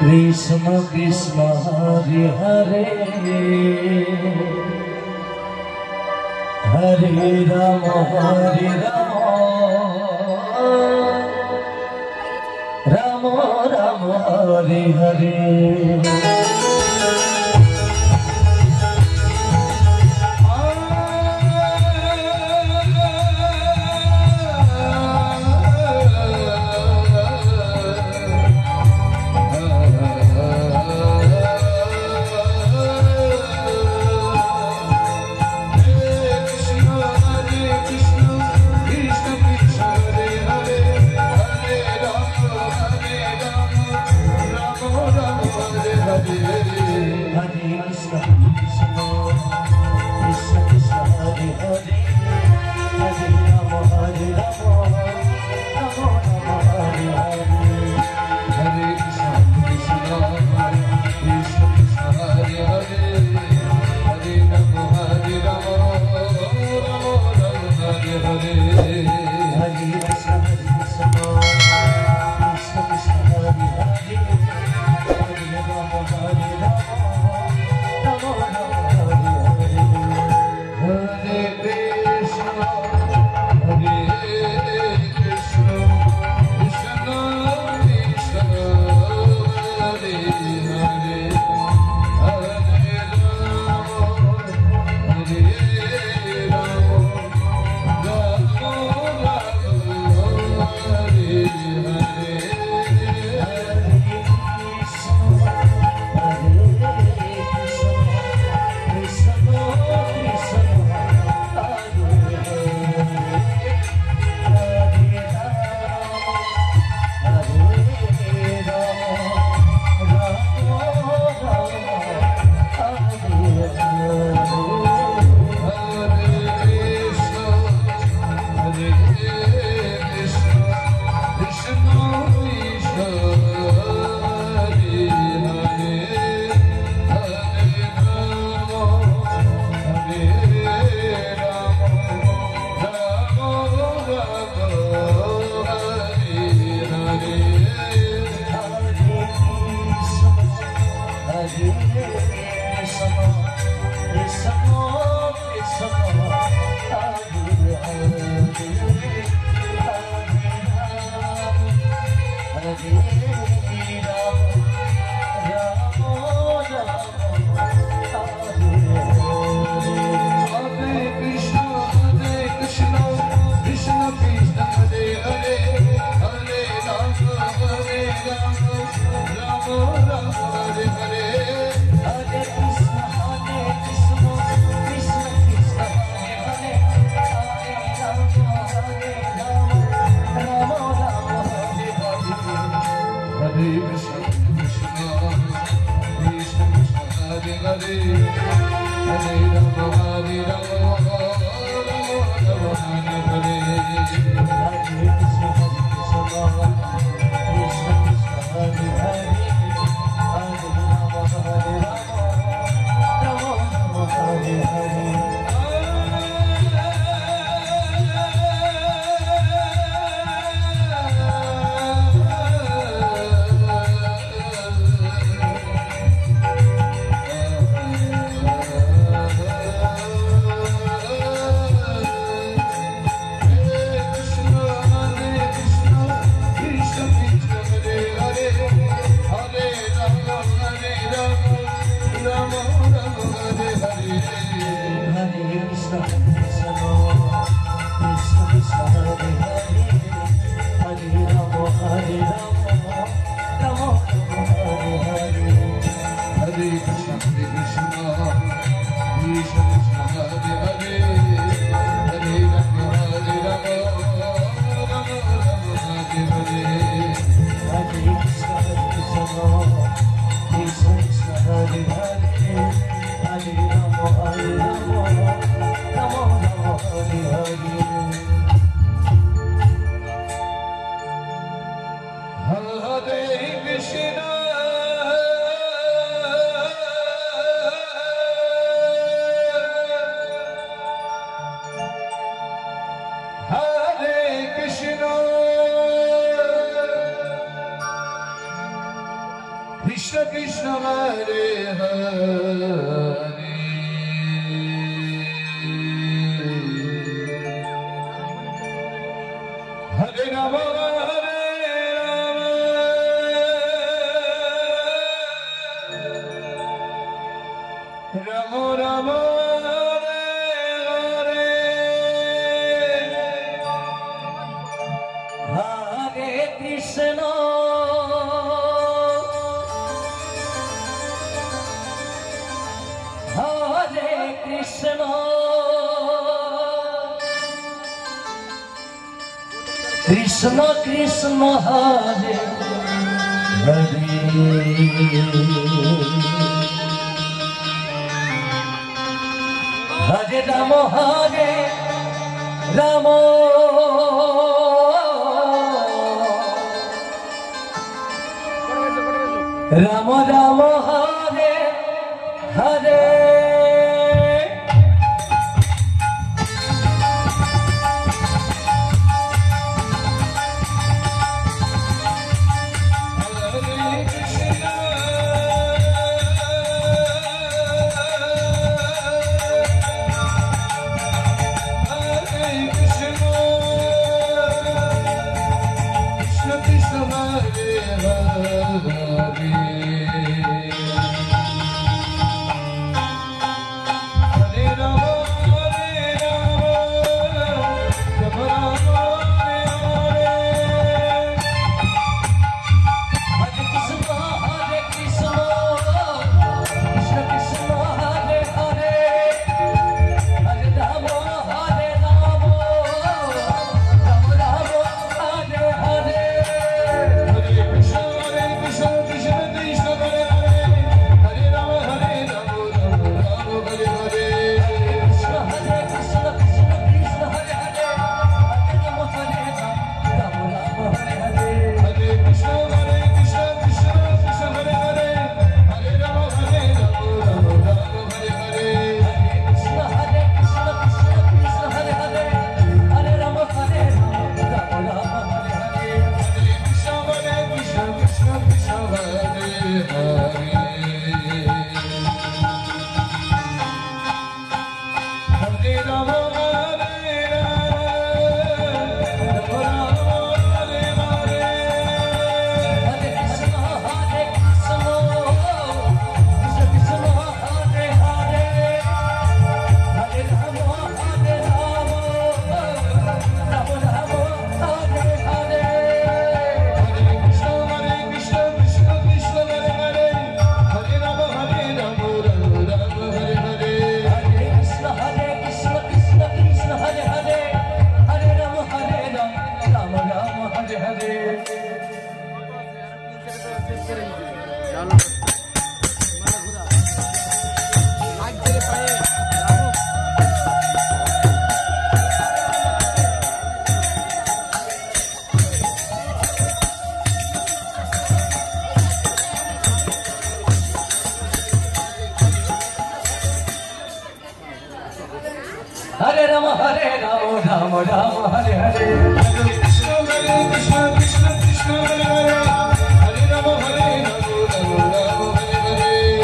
Krishna Krishna Hare Hare Hare Rama Rama Rama Hare Hare Krishna Krishna Hare Hare Hare Rama Hare Rama Rama Rama Hare Krishna Krishna Krishna Hare Hare Hare Rama Hare Rama Rama Rama Hare Hare Hare Rama Hare Rama Rama Rama Hare Hare Krishna Hare Krishna Krishna Krishna Hare Hare Hare Rama Hare Rama Rama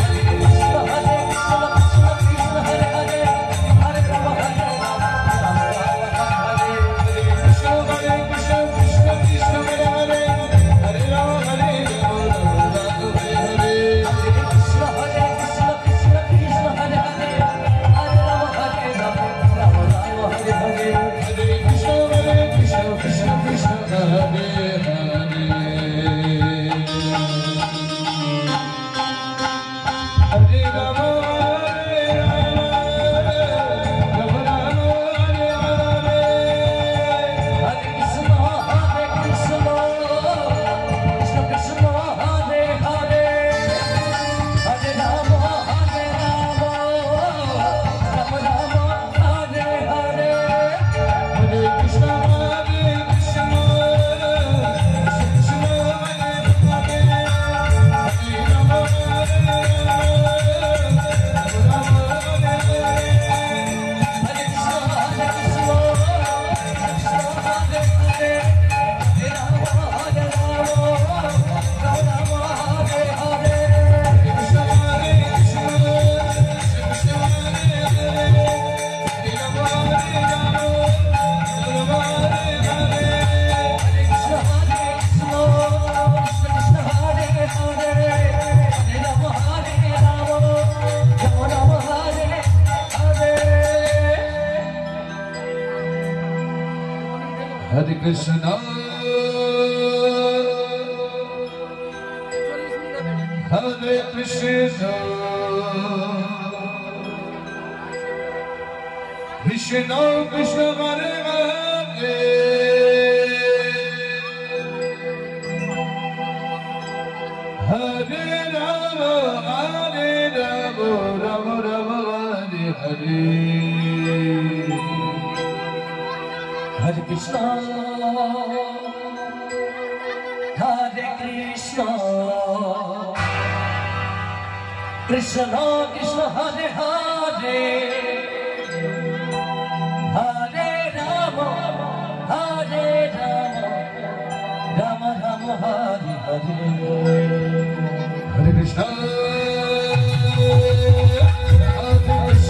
Rama Hare Hare Krishna Hare Krishna Krishna Krishna Hare Hare Hare Rama Hare Rama Rama Rama Hare Hare Krishna Hare Krishna Krishna Krishna Hare Hare Hare Rama Hare Rama Rama Rama Hare Hare Krishna Hare Krishna Krishna Krishna Hare Hare Hare Rama Hare Rama Hare Krishna Krishna Krishna Hare Hare Hare Krishna, Hare Krishna, Krishna Krishna Hare Hare, Hare Rama, Rama Rama, Hare Hare. Hare Krishna, Hare Krishna, Krishna Krishna Hare Hare, Hare Rama, Rama Rama, Hare Hare. Hare Krishna, Hare Krishna, Krishna Krishna Hare Hare, Hare Rama, Rama Rama, Hare Hare. Hare Krishna, Hare Krishna,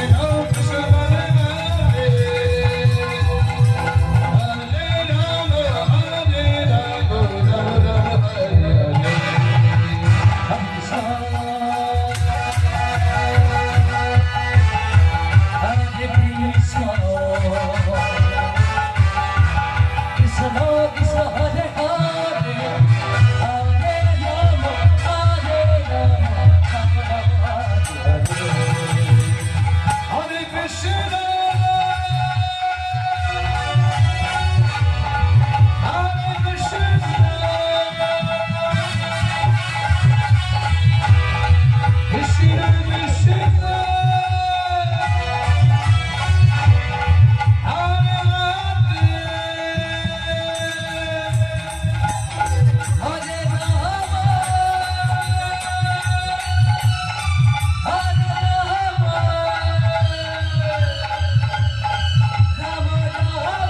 Krishna Krishna Hare Hare, Hare Rama, Rama Rama, Hare Hare. Hare Krishna, Hare Krishna, Krishna Krishna, Hare Hare, Hare Rama, Hare Rama, Rama Rama, Hare Hare. Hare Krishna, Hare Krishna, Krishna Krishna, Hare Hare, Hare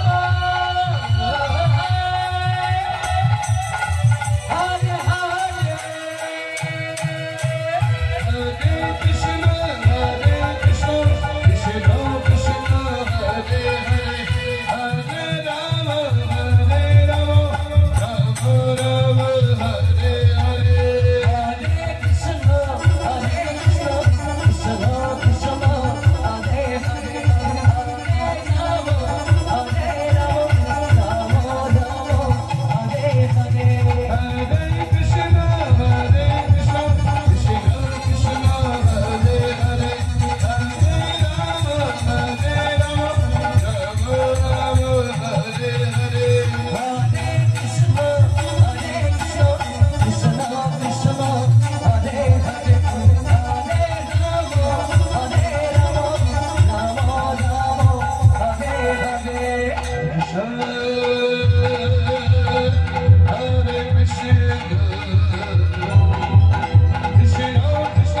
Rama, Rama Rama, Hare Hare. Hare Krishna, Hare Krishna, Krishna Krishna, Hare Hare, Hare Rama, Rama Rama, Hare Hare. Hare Krishna, Hare Krishna, Krishna Krishna, Hare Hare, Hare Rama, Rama Rama, Hare Hare. Hare Krishna, Hare Krishna, Krishna Krishna, Hare Hare, Hare Rama, Rama Rama, Hare Hare. Krishna, Hare Krishna, Krishna Krishna, Hare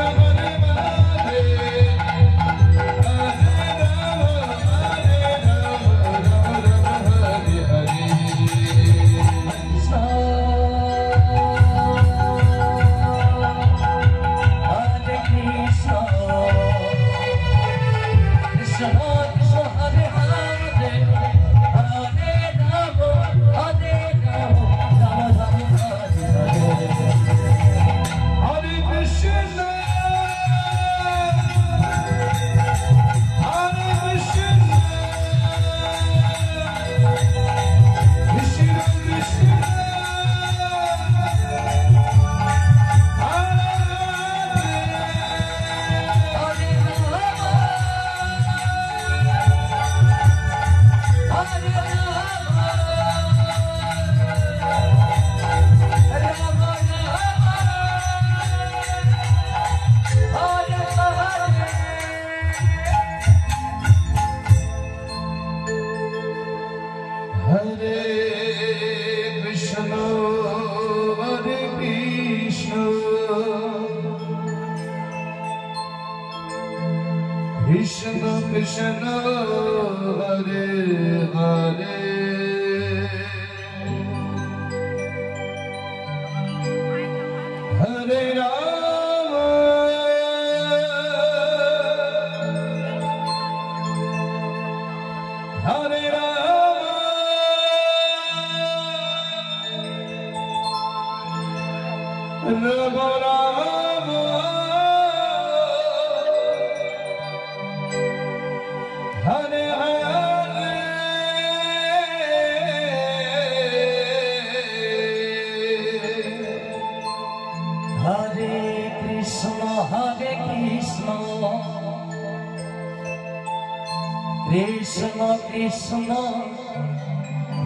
Hare, Hare Rama, Rama Rama, Hare Hare. Krishna, Hare Krishna, Krishna Krishna, Hare Hare, Hare Rama, Rama Rama, Hare Hare. Hare Krishna, Hare Krishna, Krishna Krishna, Hare Krishna, Hare Krishna, Krishna Krishna, Hare Hare, Hare Rama, Hare Rama, Rama Rama, Hare Hare. Krishna Krishna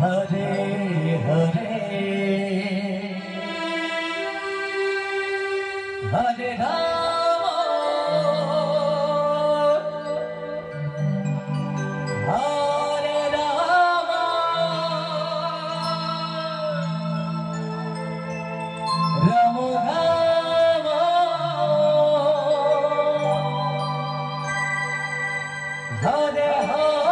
Hare Hare Hare Rama Hare Rama Rama Rama Hare Hare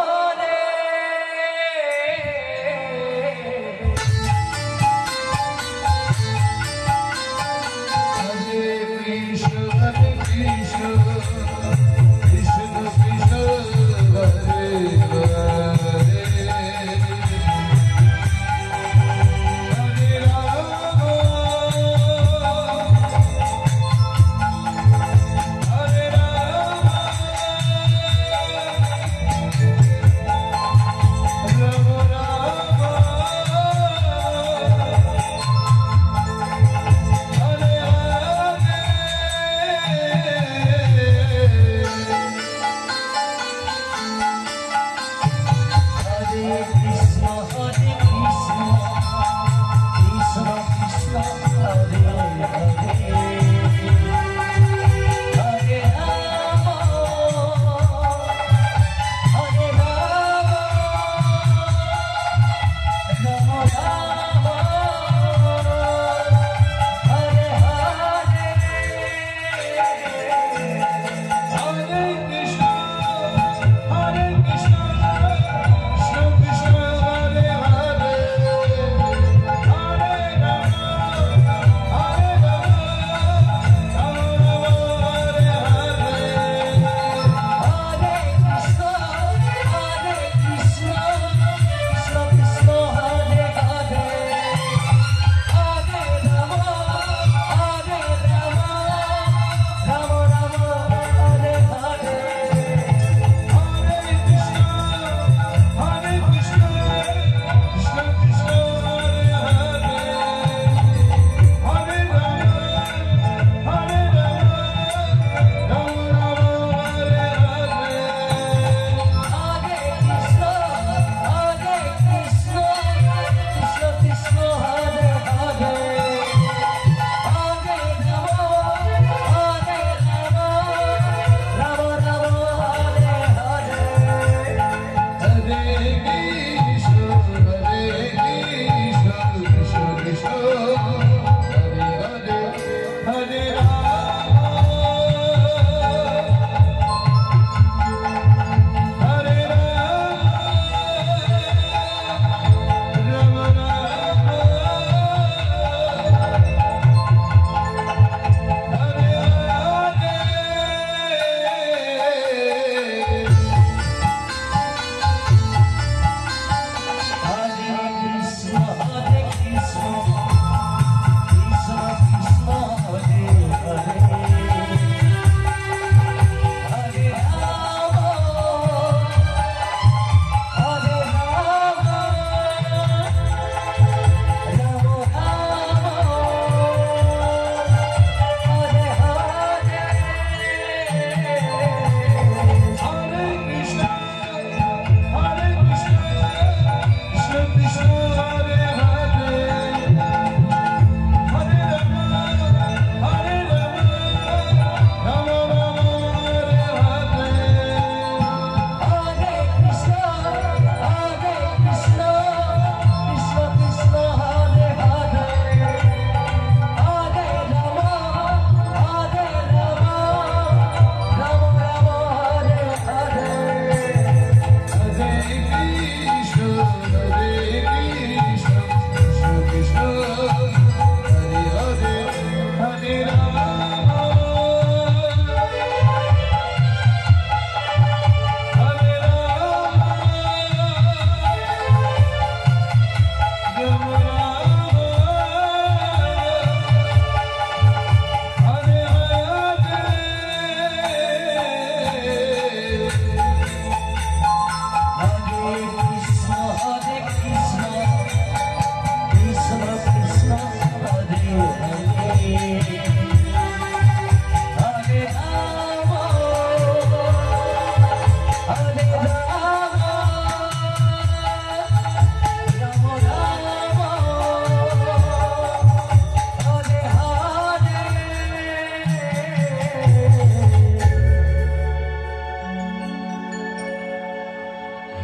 Hare Rama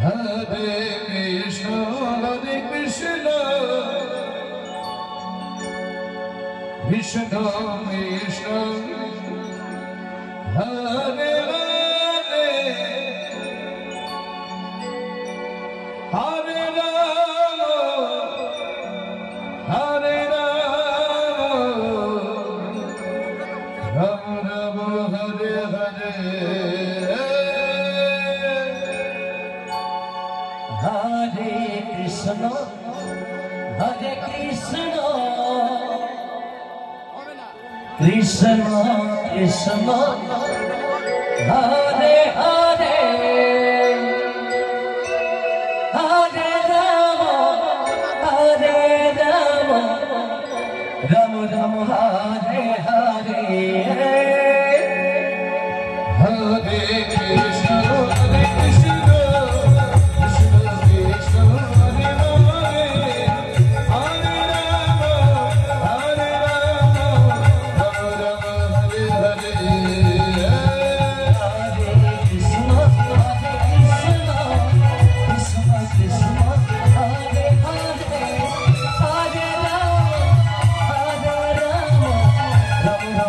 Hare Krishna, Krishna Krishna, Hare Hare, Hare Rama, Hare Rama, Rama Rama, Hare Hare, Hare Krishna, Hare Krishna, Krishna Krishna, Hare Hare, Hare Rama, Hare Rama, Rama Rama, Hare Hare, Hare Krishna, Hare Krishna, Krishna Krishna, Hare Hare, Hare Rama, Hare Rama, Rama Rama, Hare Hare. Hare Krishna, Hare Krishna, Krishna Krishna, Hare Hare, Hare Rama, Hare Rama, Rama Rama, Hare Hare. Hare Krishna, Hare Krishna, Krishna Krishna, Hare Hare, Hare Rama, Hare Rama, Rama Rama,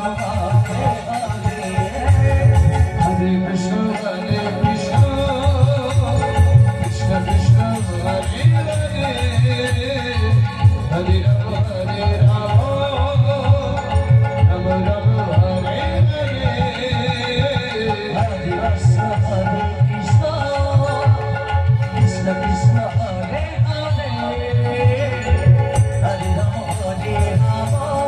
Hare Hare. Hare Krishna, Hare Krishna, Krishna Krishna, Hare Hare, Hare Rama, Hare Rama, Rama Rama, Hare Hare. Hare Krishna, Hare Krishna, Krishna Krishna, Hare Hare, Hare Rama, Hare Rama,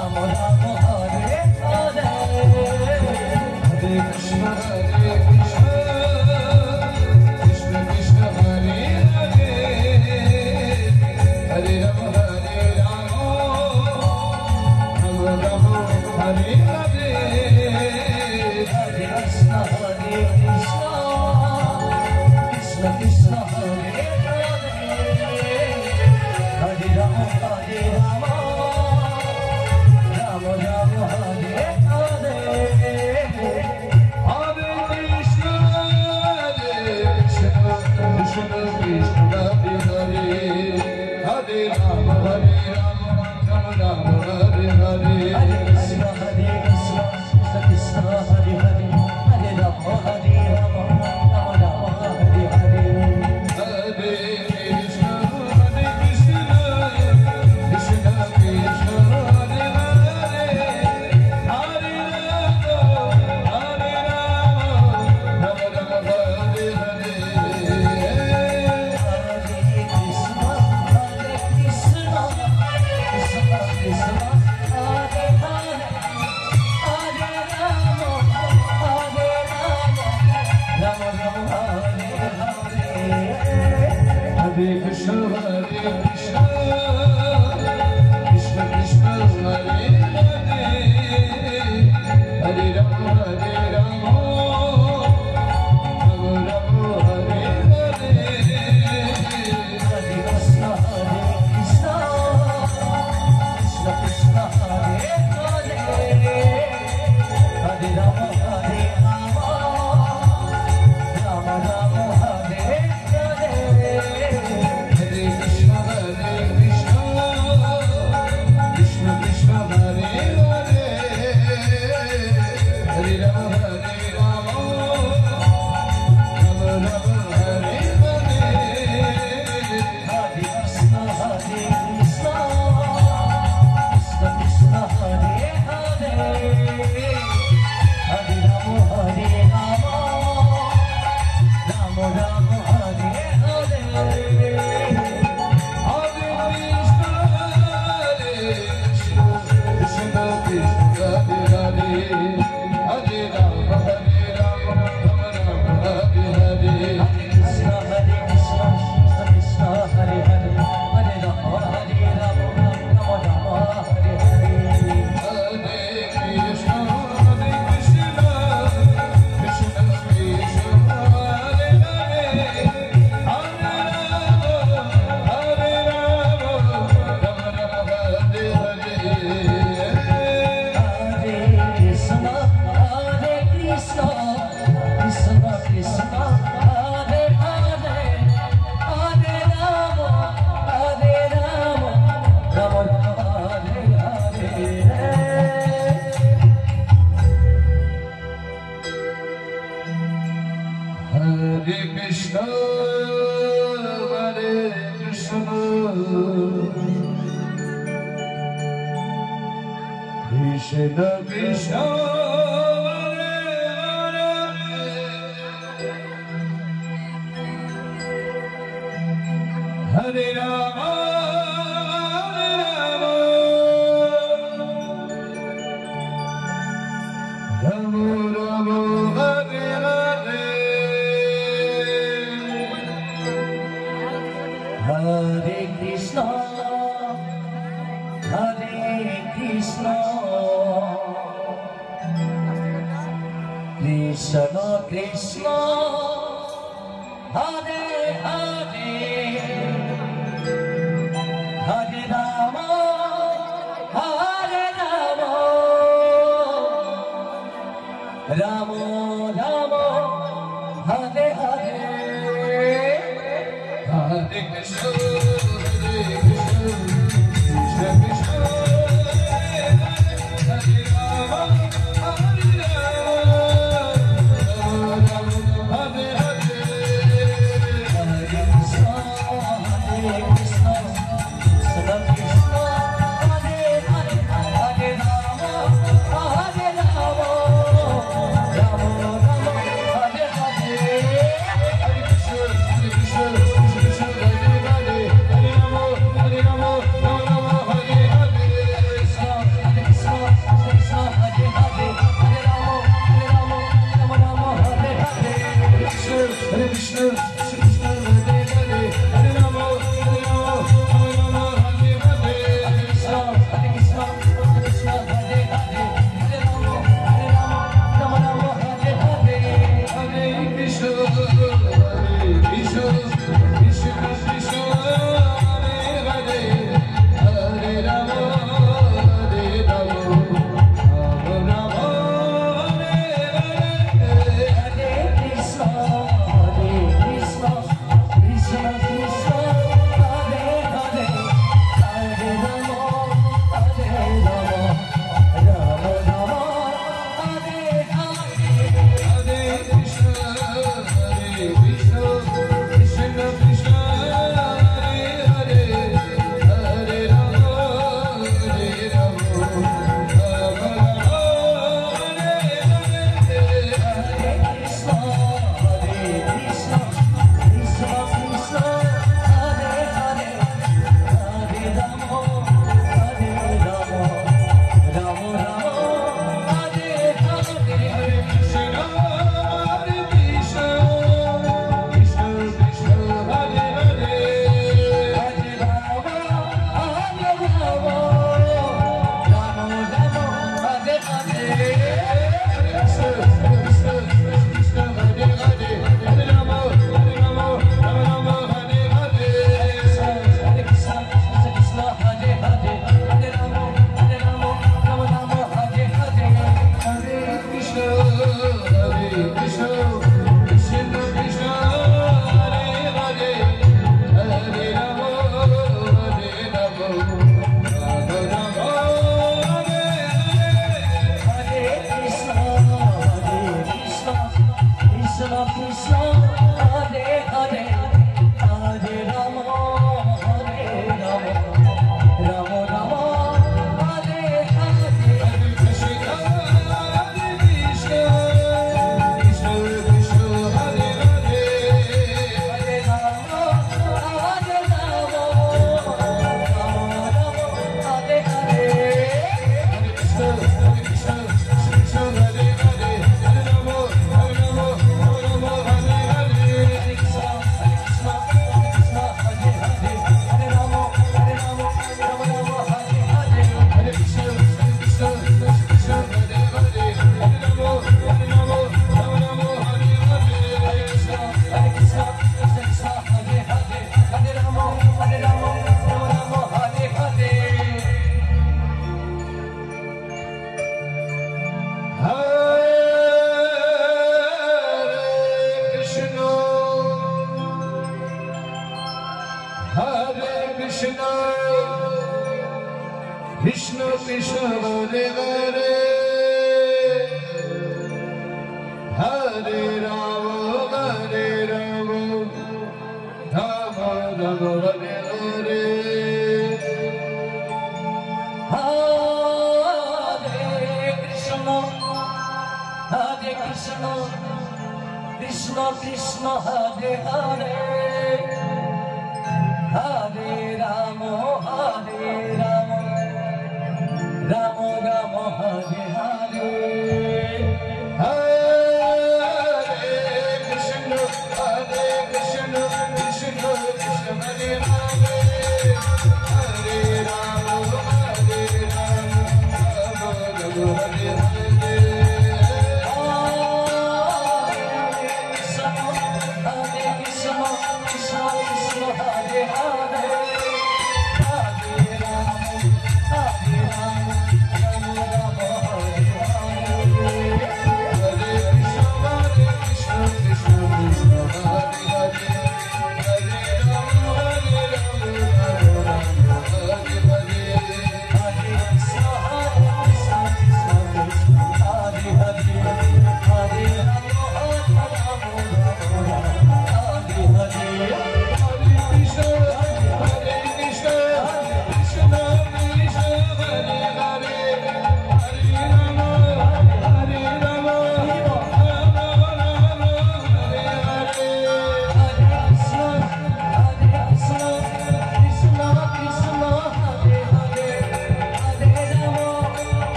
Rama Rama, Hare Hare. Hare Krishna, Hare Krishna, Krishna Krishna, Hare Hare, Hare Rama, Hare Rama, Rama Rama, Hare Hare. Hare Krishna, Hare Krishna, Krishna Krishna, Hare Hare, Hare Rama, Hare Rama, Rama Rama, Hare Hare. Hare Krishna, Hare Krishna, Krishna Krishna, Hare Hare, Hare Rama, Hare Rama, Rama Rama, Hare Hare. Hare Krishna, Hare Krishna, Krishna Krishna, Hare Hare, Hare Rama, Hare Rama, Rama Rama, Hare Hare. Hare Krishna, Hare Krishna, Krishna Krishna, Hare Hare, Hare Rama, Hare Rama, Rama Rama, Hare Hare. Hare Krishna, Hare Krishna, Krishna Krishna, Hare Hare, Hare Rama, Hare Rama, Rama Rama, Hare Hare. Hare Krishna, Hare Krishna, Krishna Krishna, Hare Hare, Hare Rama, Hare Rama, Rama Rama, Hare Hare. Hare Krishna, Hare Krishna, Krishna Hare Krishna Krishna Krishna Hare Rama Rama Rama Hare Hare Hare Krishna Hare Krishna Krishna Krishna Hare Hare Hare Rama Hare Rama Rama Rama Hare Hare Hare Krishna Hare Krishna Krishna Krishna Hare Rama Hare Rama Rama Rama Hare Hare Hare Krishna Hare Krishna Krishna Krishna Hare Hare Hare Rama Hare Rama Rama Rama Hare Hare Hare Krishna Krishna Krishna Hare Hare Hare Rama Rama Rama Hare Hare Krishna Krishna Krishna Hare Hare Hare Rama Rama Rama Hare Hare Hare Krishna Krishna Hare Hare Hare Rama Rama Rama Hare Hare Krishna Krishna Krishna Hare Hare Hare Rama Rama Rama Hare Hare Hare Krishna Hare Krishna Krishna Krishna Hare Hare Hare Rama Hare Rama Rama Rama Hare Hare Hare Krishna Hare Krishna Krishna Krishna Hare Hare Hare Rama Hare Rama Rama Rama Hare Hare Hare Krishna Hare Krishna Krishna Krishna Hare Hare Hare Rama Hare Rama Rama Rama Hare Hare Hare Krishna Hare Krishna Krishna Krishna Hare Hare Hare Rama Hare Rama Rama Rama Hare Hare Hare Krishna Hare Krishna Krishna Krishna Hare Hare Hare Rama Hare Rama Rama Rama Hare Hare Hare Krishna Krishna Krishna Hare Hare Hare Rama Rama Rama Hare Hare Hare Krishna Krishna Hare Hare Hare Rama Rama Rama Hare Hare Hare Krishna Hare Krishna Krishna Krishna Hare Hare Hare Rama Hare Rama Rama Rama Hare Hare Hare Krishna Hare Krishna Krishna Krishna Hare Hare Hare Rama Hare Rama Rama Rama Hare Hare Hare Krishna Hare Krishna Krishna Krishna Hare Hare Hare Rama Hare Rama Rama Rama Hare Hare Hare Krishna Krishna Krishna Hare Hare Hare Rama Rama Rama Hare Hare Hare Krishna Krishna Krishna Hare Hare Hare Rama Rama Rama Hare Hare Hare Krishna Krishna Krishna Hare Hare Hare Rama Rama Rama Hare Hare Hare Krishna Krishna Krishna Hare Hare Hare Rama Rama Hare Hare Hare Krishna Krishna Krishna Hare Hare Hare Rama Hare Krishna Krishna Hare Hare Hare Rama Hare Rama Rama Rama Hare Hare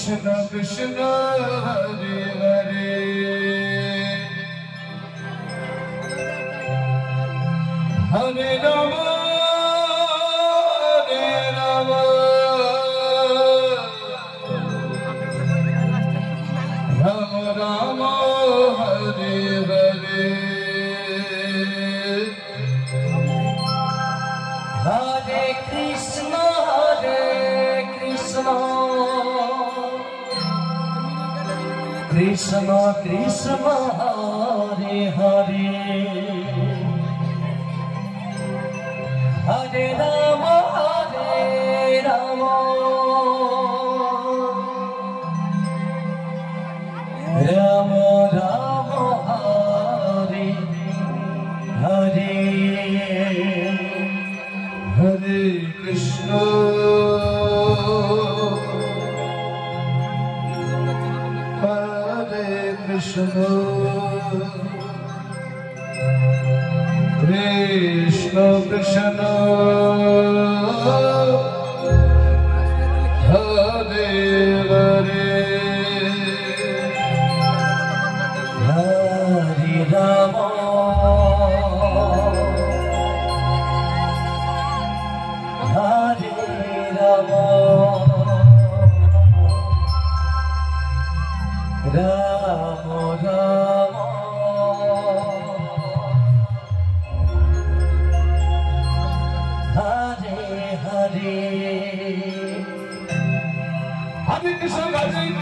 Krishna Krishna Hare Hare Hare Rama Hare Rama Krishna Krishna Hare Hare Hare Rama Hare Rama Rama Rama Hare Hare Hare Krishna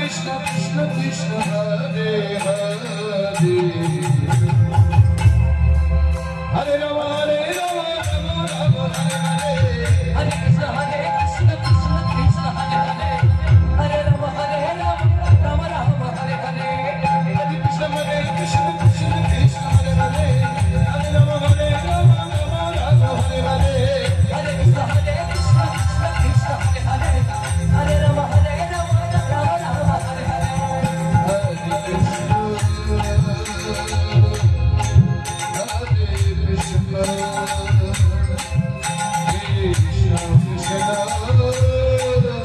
Krishna Krishna Krishna Hare Hare Hare Rama Hare Rama Rama Rama Hare Hare Hare Krishna Krishna Krishna Hare Hare Hare Rama Hare Rama Rama Rama Hare Hare Hare Krishna Krishna Krishna Hare Hare Hare Rama Hare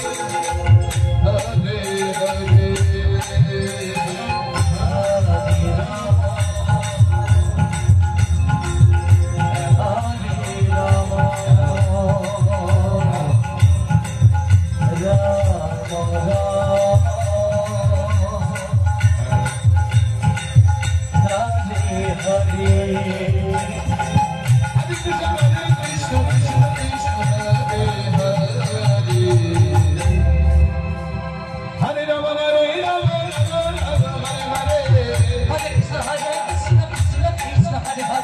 Rama Rama Rama Hare Hare Hare Krishna Krishna Krishna Hare Hare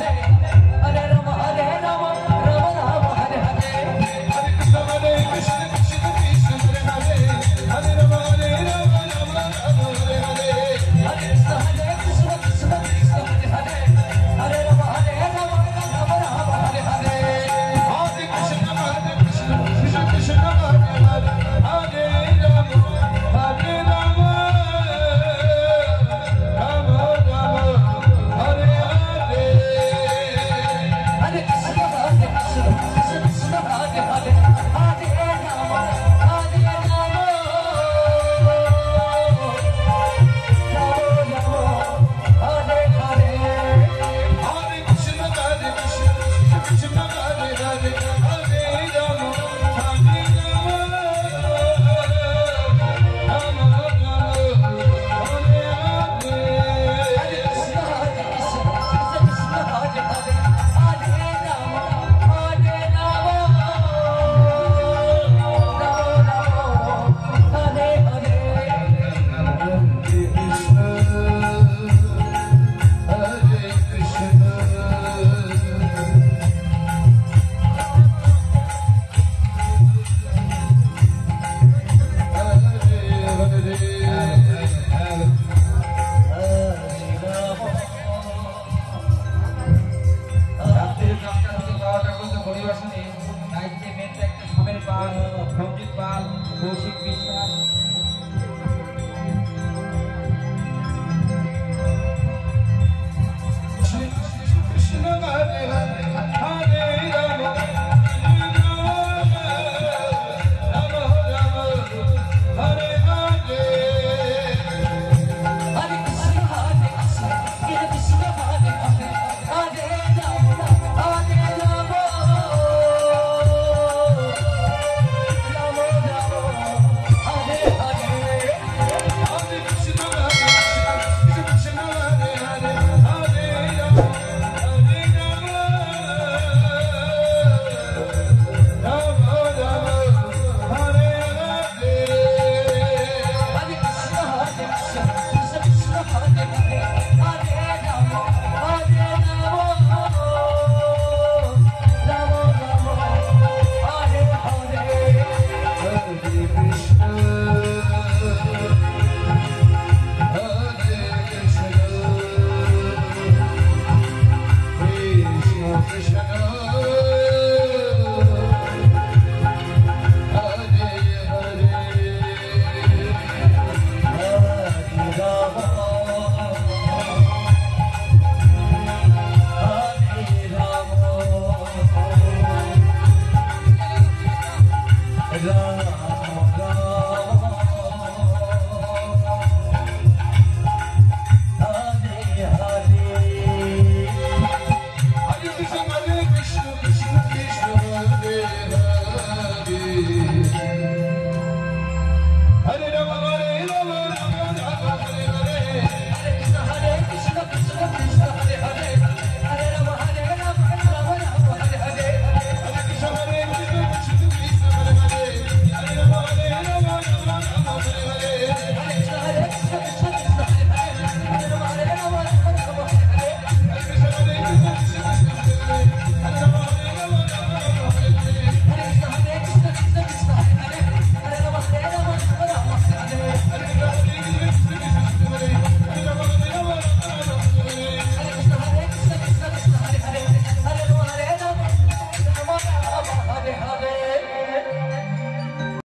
Hare Rama Hare Rama Rama Rama Hare Hare Hare Krishna Krishna Krishna Hare Hare Hare Rama Hare Rama Rama Rama Hare Hare Hare Krishna Krishna